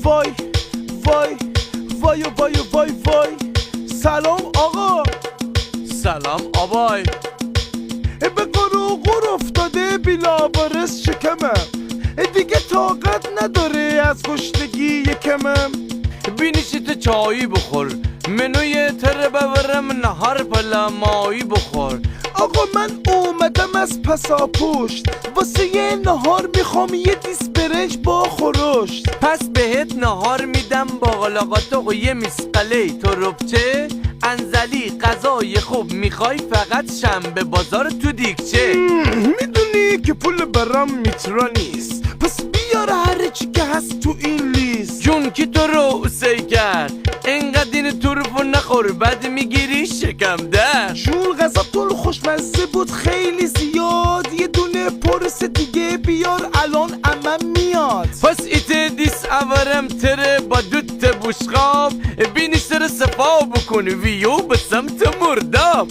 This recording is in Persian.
وای وای وای وای وای وای. سلام آقا. سلام آبای. به قور افتاده بیلابارس شکمم، دیگه طاقت نداره از گشنگی یکمم. بینیشت چایی بخور، منوی تر ببرم نهار پلمایی بخور. آقا من اومدم از پساپشت، واسه یه نهار میخوام یه دیس برنج با خورشت. پس بهت نهار میدم با غلاقاتو و یه میسقله تربچه. انزلی غذای خوب میخوای فقط شنبه بازار تو دیگچه. میدونی که پول برام میترا نیست، پس بیار هر چی که هست تو این لیست. جون کی تو رو سی کرد اینقدر این ترفو نخور بعد میگیری شکم در. شون غذا طول خوشمزه بود خیلی زیاد، یه دونه پرس دیگه بیار الان عمم میاد. پس ایت دیس اورم تره با دوت بوشخاب، بینی سر صفا بکن ویو به سمت مرداب.